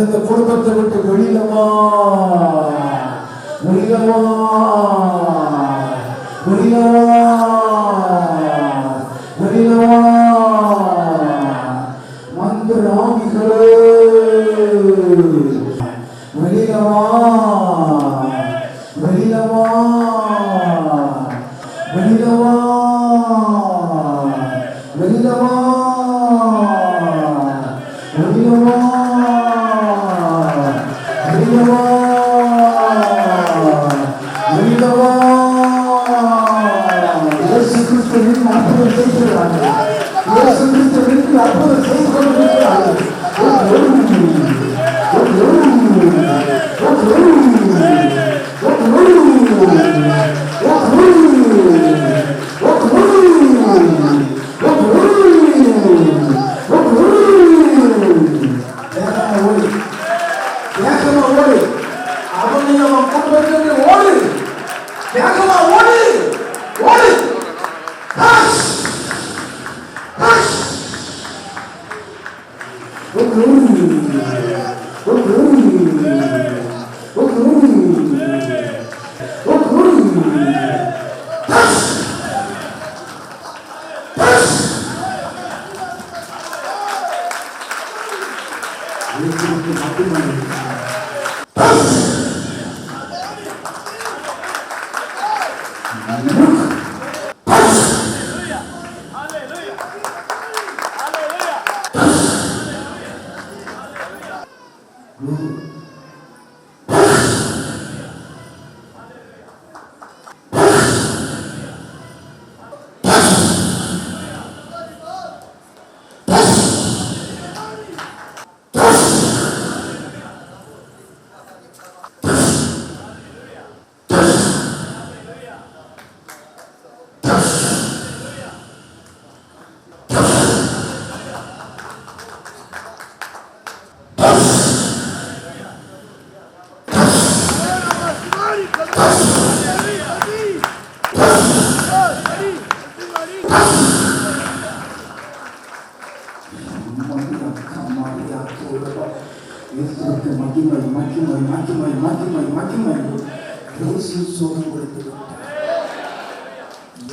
அந்த குடும்பத்தை விட்டு வெளியிலவா வெளியிலவா வெளியிலவா வெளியிலவா மந்திராமிகளே வெளியிலவா வெளியிலவா வெளியிலவா வெளியிலவா வெளியிலவா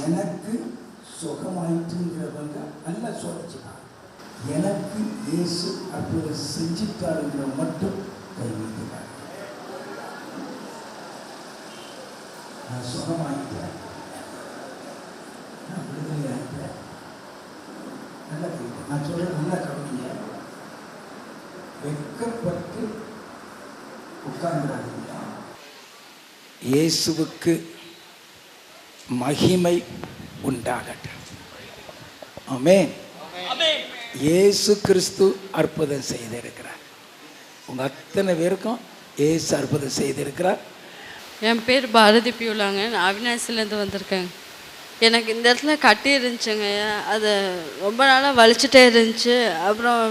எனக்கு சுகமாயிட்டுங்கிறவங்க அல்ல சொல்லிச்சுப்பாங்க. எனக்கு இயேசு அற்புதம் செஞ்சிட்டாருங்கிற மட்டும் கைவிடுவாங்க. நான் சுகமாயிட்டேன், நான் விடுதலையாயிட்டேன். நல்ல கைவிட்டேன். நான் சொல்ற நல்ல கவனிங்க. வெட்கப்பட்டு உட்கார்ந்துடாதீங்க. இயேசுவுக்கு மகிமை உண்டாகட்டும். ஆமென். இயேசு கிறிஸ்து அற்புதம் செய்திருக்கிறார். உங்க அத்தனை பேருக்கும் இயேசு அற்புதம் செய்திருக்கிறார். என் பேர் பாரதி பியூலாங்க. நான் அவினாசிலேருந்து வந்திருக்கேங்க. எனக்கு இந்த இடத்துல கட்டி இருந்துச்சுங்க. அது ரொம்ப நாளாக வலிச்சுட்டே இருந்துச்சு. அப்புறம்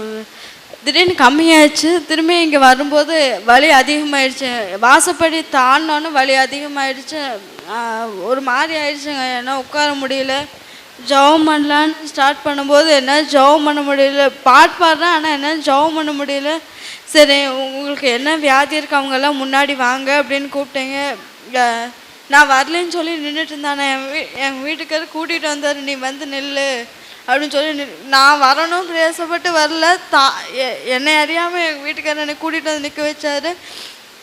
திடீர்னு கம்மியாயிடுச்சு. திரும்பி இங்கே வரும்போது வலி அதிகமாகிடுச்சு. வாசப்படி தாண்டினோன்னு வலி அதிகமாகிடுச்சு. ஒரு மாதிரி ஆயிடுச்சுங்க. ஏன்னா உட்கார முடியல. ஜெபம் பண்ணலான்னு ஸ்டார்ட் பண்ணும்போது என்ன ஜெபம் பண்ண முடியல. பாட்டு பாடுறேன், ஆனால் என்ன ஜெபம் பண்ண முடியல. சரி, உங்களுக்கு என்ன வியாதி இருக்கு, அவங்கெல்லாம் முன்னாடி வாங்க அப்படின்னு கூப்பிட்டேங்க. நான் வரலன்னு சொல்லி நின்றுட்டு இருந்தானே. என் வீட்டுக்காரர் கூட்டிகிட்டு வந்தார், நீ வந்து நில்லு அப்படின்னு சொல்லி. நான் வரணும் பிரயாசப்பட்டு வரல. என்னை அறியாமல் எங்கள் வீட்டுக்காரர் என்னை கூட்டிகிட்டு வந்து நிற்க வச்சார்.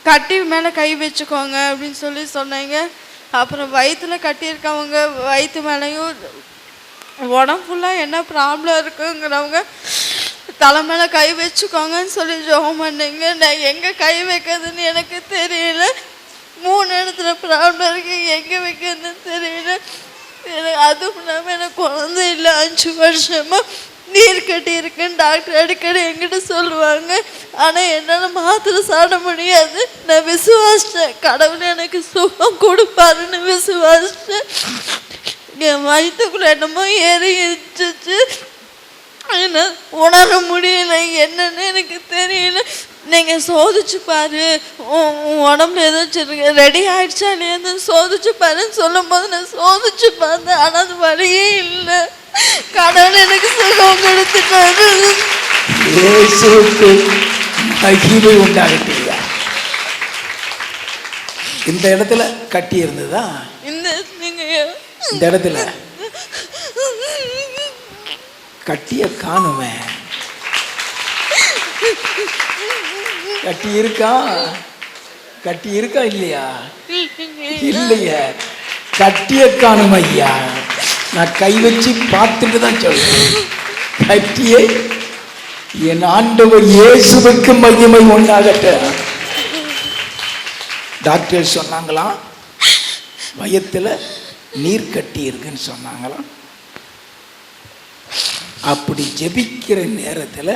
கட்டி மேலே கை வச்சுக்கோங்க அப்படின்னு சொன்னாங்க. அப்புறம் வயிற்றுல கட்டியிருக்கவங்க வயிற்று மேலேயும் உடம்பு ஃபுல்லாக என்ன ப்ராப்ளம் இருக்குங்கிறவங்க தலை மேலே கை வச்சுக்கோங்கன்னு சொல்லி ஜெபம் பண்ணீங்க. நான் எங்கே கை வைக்கிறதுன்னு எனக்கு தெரியல. 3 இடத்துல ப்ராப்ளம் இருக்குது, எங்கே வைக்கிறதுன்னு தெரியல. எனக்கு அதுவும் இல்லாமல் எனக்கு குழந்தை இல்லை. 5 வருஷமாக நீர் கட்டி இருக்குன்னு டாக்டர் அடிக்கடி என்கிட்ட சொல்லுவாங்க. ஆனால் என்னால் மாத்திரை சாப்பிட முடியாது. நான் விசுவாசித்தேன், கடவுள் எனக்கு சுகம் கொடுப்பாருன்னு விசுவாசித்தேன். என் வயிற்றுக்குள்ள என்னமோ ஏறிச்சு, ஆனால் உணர முடியல, என்னன்னு எனக்கு தெரியல. நீங்கள் சோதிச்சு பாரு, உடம்புல ஏதாச்சும் ரெடி ஆகிடுச்சா இல்லையா சோதிச்சு பாருன்னு சொல்லும் போது நான் சோதிச்சு பார்த்தேன். ஆனால் அது வழியே இல்லை. கடவுள் எனக்கு சுகம் கொடுத்துட்டாரு. மகிமை உண்டாகட்டியா? இந்த இடத்துல கட்டி இருந்ததா? இந்த இடத்துல கட்டிய காணுமே. கட்டி இருக்கா? கட்டி இருக்கா இல்லையா? இல்லையா? கட்டிய காணும் ஐயா. நான் கை வச்சு பார்த்துட்டு தான் சொல்றேன். கட்டியை என் ஆண்டவர் இயேசுவுக்கு மகிமை உண்டாகட்டும். டாக்டர் சொன்னாங்களாம், வயத்துல நீர் கட்டி இருக்குன்னு சொன்னாங்களாம். அப்படி ஜெபிக்கிற நேரத்தில்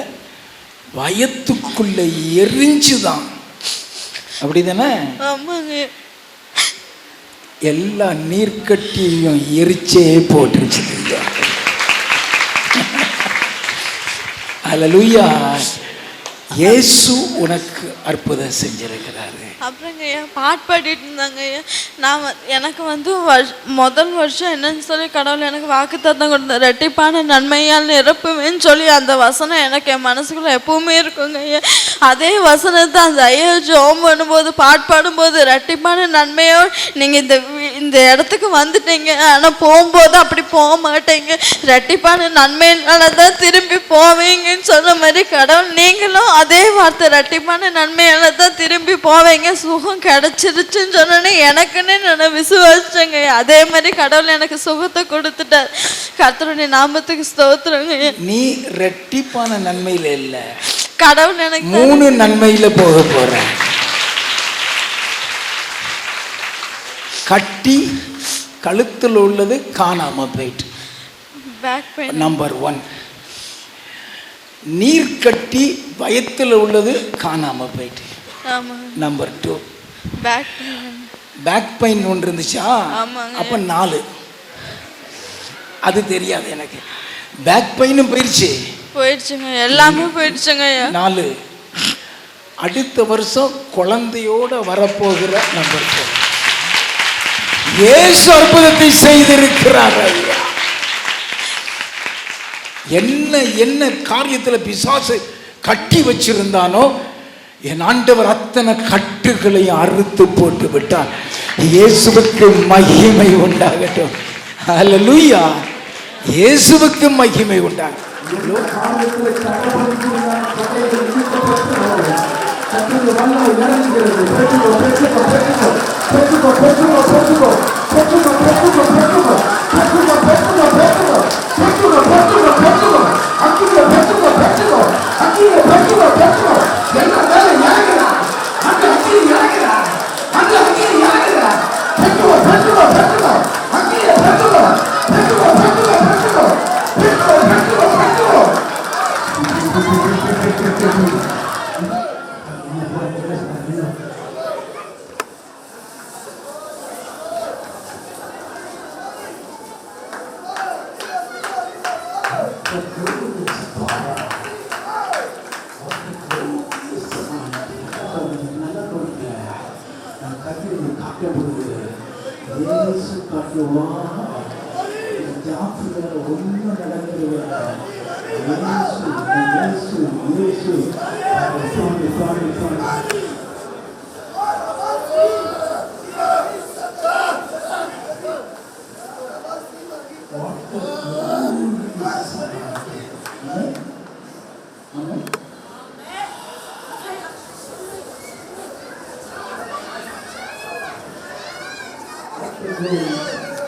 வயத்துக்குள்ள எரிஞ்சுதான், அப்படிதானே? எல்லா நீர்க்கட்டியையும் எரிச்சே போட்டுருச்சு. அல்லேலூயா. இயேசு உனக்கு அற்புதம் செஞ்சிருக்கிறாரு. அப்புறங்க ஐயா பாட்டு பாடிட்டு இருந்தாங்க ஐயா. நான் எனக்கு முதல் வருஷம் என்னன்னு சொல்லி கடவுள் எனக்கு வாக்குத்தத்தம் கொடுத்தார். ரெட்டிப்பான நன்மையால் நிரப்புவேன்னு சொல்லி அந்த வசனம் எனக்கு என் மனசுக்குள்ள எப்பவுமே இருக்குங்க ஐயா. அதே வசனத்தை அந்த ஐயா ஜெபம் பண்ணும்போது பாட்டு பாடும்போது, ரெட்டிப்பான நன்மையோ நீங்கள் இந்த இடத்துக்கு வந்துட்டீங்க, ஆனால் போகும்போது அப்படி போக மாட்டீங்க, ரெட்டிப்பான நன்மையினால தான் திரும்பி போவீங்கன்னு சொன்ன மாதிரி கடவுள் நீங்களும் அதே வார்த்தை ரெட்டிப்பான நன்மையால தான் திரும்பி போவீங்க, சுகம் கிடைச்சிருச்சுன்னு சொன்னோன்னே எனக்குன்னு நான் விசுவாசிச்சேங்க. அதே மாதிரி கடவுள் எனக்கு சுகத்தை கொடுத்துட்டார். கர்த்தருடைய நாமத்துக்கு ஸ்தோத்திரங்க. நீ ரெட்டிப்பான நன்மையில இல்ல, கடவுள் எனக்கு 3 நன்மையில போக போற. கட்டி கழுத்தில் உள்ளது காணாம போயிட்டு, நம்பர் 1. நீர் கட்டி வயத்தில் உள்ளது காணாம போயிட்டு, நம்பர் 2. பேக் பெயின் ஒன்று இருந்துச்சா? அப்ப 4. அது தெரியாது எனக்கு. பேக் பெயினும் போயிடுச்சுங்க, எல்லாமே போயிடுச்சுங்க. 4. அடுத்த வருஷம் குழந்தையோட வரப்போகிற நம்பர் 4. இயேசு அற்புதத்தை செய்திருக்கிறார் ஐயா. என்ன காரியத்தில் பிசாசு கட்டி வச்சிருந்தானோ என் ஆண்டவர் அத்தனை கட்டுகளையும் அறுத்து போட்டு விட்டார். இயேசுவுக்கு மகிமை உண்டாகட்டும். அல்லேலூயா. இயேசுவுக்கு மகிமை உண்டாகட்டும். நன்றி.